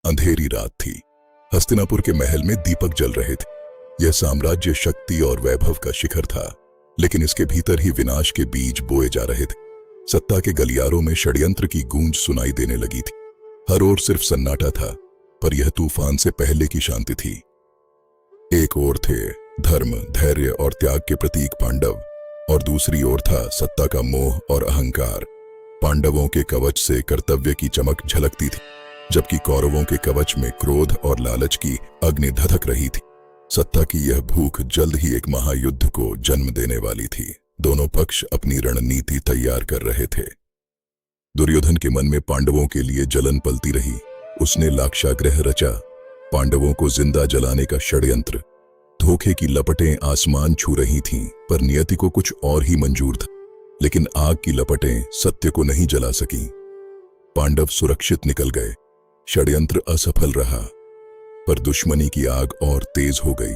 अंधेरी रात थी। हस्तिनापुर के महल में दीपक जल रहे थे। यह साम्राज्य शक्ति और वैभव का शिखर था, लेकिन इसके भीतर ही विनाश के बीज बोए जा रहे थे। सत्ता के गलियारों में षड्यंत्र की गूंज सुनाई देने लगी थी। हर ओर सिर्फ सन्नाटा था, पर यह तूफान से पहले की शांति थी। एक ओर थे धर्म, धैर्य और त्याग के प्रतीक पांडव, और दूसरी ओर था सत्ता का मोह और अहंकार। पांडवों के कवच से कर्तव्य की चमक झलकती थी, जबकि कौरवों के कवच में क्रोध और लालच की अग्नि धधक रही थी। सत्ता की यह भूख जल्द ही एक महायुद्ध को जन्म देने वाली थी। दोनों पक्ष अपनी रणनीति तैयार कर रहे थे। दुर्योधन के मन में पांडवों के लिए जलन पलती रही। उसने लाक्षागृह रचा, पांडवों को जिंदा जलाने का षड्यंत्र। धोखे की लपटें आसमान छू रही थीं, पर नियति को कुछ और ही मंजूर था। लेकिन आग की लपटें सत्य को नहीं जला सकीं। पांडव सुरक्षित निकल गए, षड्यंत्र असफल रहा, पर दुश्मनी की आग और तेज हो गई।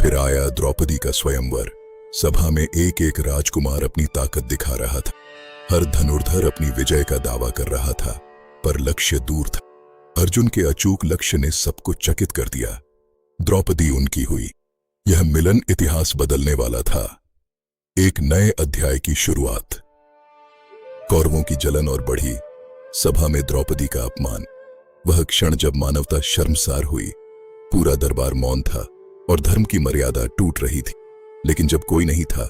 फिर आया द्रौपदी का स्वयंवर। सभा में एक एक राजकुमार अपनी ताकत दिखा रहा था। हर धनुर्धर अपनी विजय का दावा कर रहा था, पर लक्ष्य दूर था। अर्जुन के अचूक लक्ष्य ने सबको चकित कर दिया। द्रौपदी उनकी हुई। यह मिलन इतिहास बदलने वाला था। एक नए अध्याय की शुरुआत। कौरवों की जलन और बढ़ी। सभा में द्रौपदी का अपमान। वह क्षण जब मानवता शर्मसार हुई। पूरा दरबार मौन था और धर्म की मर्यादा टूट रही थी। लेकिन जब कोई नहीं था,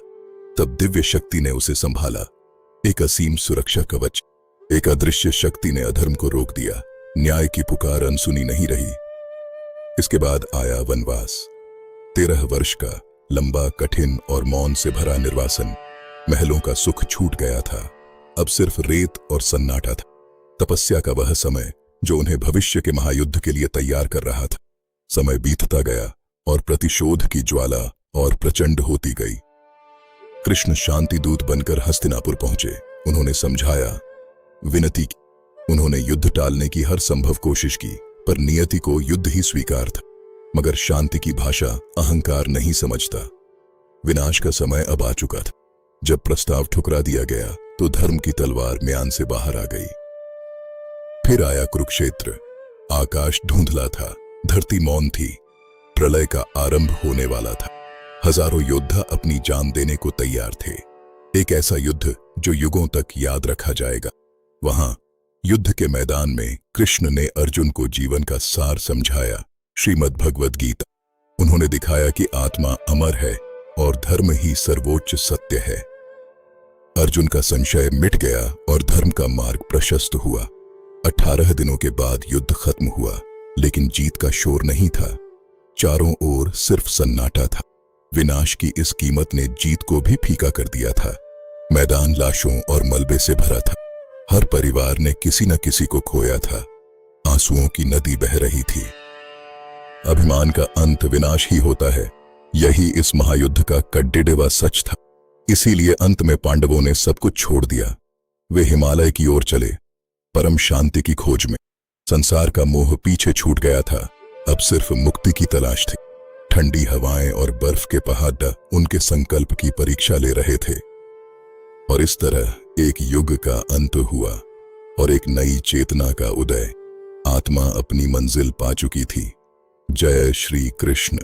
तब दिव्य शक्ति ने उसे संभाला। एक असीम सुरक्षा कवच। एक अदृश्य शक्ति ने अधर्म को रोक दिया। न्याय की पुकार अनसुनी नहीं रही। इसके बाद आया वनवास। 13 वर्ष का लंबा, कठिन और मौन से भरा निर्वासन। महलों का सुख छूट गया था। अब सिर्फ रेत और सन्नाटा था। तपस्या का वह समय जो उन्हें भविष्य के महायुद्ध के लिए तैयार कर रहा था। समय बीतता गया और प्रतिशोध की ज्वाला और प्रचंड होती गई। कृष्ण शांति दूत बनकर हस्तिनापुर पहुंचे। उन्होंने समझाया, विनती की। उन्होंने युद्ध टालने की हर संभव कोशिश की, पर नियति को युद्ध ही स्वीकार था। मगर शांति की भाषा अहंकार नहीं समझता। विनाश का समय अब आ चुका था। जब प्रस्ताव ठुकरा दिया गया तो धर्म की तलवार म्यान से बाहर आ गई। फिर आया कुरुक्षेत्र। आकाश धुंधला था, धरती मौन थी। प्रलय का आरंभ होने वाला था। हजारों योद्धा अपनी जान देने को तैयार थे। एक ऐसा युद्ध जो युगों तक याद रखा जाएगा। वहां युद्ध के मैदान में कृष्ण ने अर्जुन को जीवन का सार समझाया। श्रीमद् भगवद गीता। उन्होंने दिखाया कि आत्मा अमर है और धर्म ही सर्वोच्च सत्य है। अर्जुन का संशय मिट गया और धर्म का मार्ग प्रशस्त हुआ। 18 दिनों के बाद युद्ध खत्म हुआ, लेकिन जीत का शोर नहीं था। चारों ओर सिर्फ सन्नाटा था। विनाश की इस कीमत ने जीत को भी फीका कर दिया था। मैदान लाशों और मलबे से भरा था। हर परिवार ने किसी न किसी को खोया था। आंसुओं की नदी बह रही थी। अभिमान का अंत विनाश ही होता है। यही इस महायुद्ध का कड्डिडेवा सच था। इसीलिए अंत में पांडवों ने सब कुछ छोड़ दिया। वे हिमालय की ओर चले, परम शांति की खोज में। संसार का मोह पीछे छूट गया था। अब सिर्फ मुक्ति की तलाश थी। ठंडी हवाएं और बर्फ के पहाड़ उनके संकल्प की परीक्षा ले रहे थे। और इस तरह एक युग का अंत हुआ और एक नई चेतना का उदय। आत्मा अपनी मंजिल पा चुकी थी। जय श्री कृष्ण।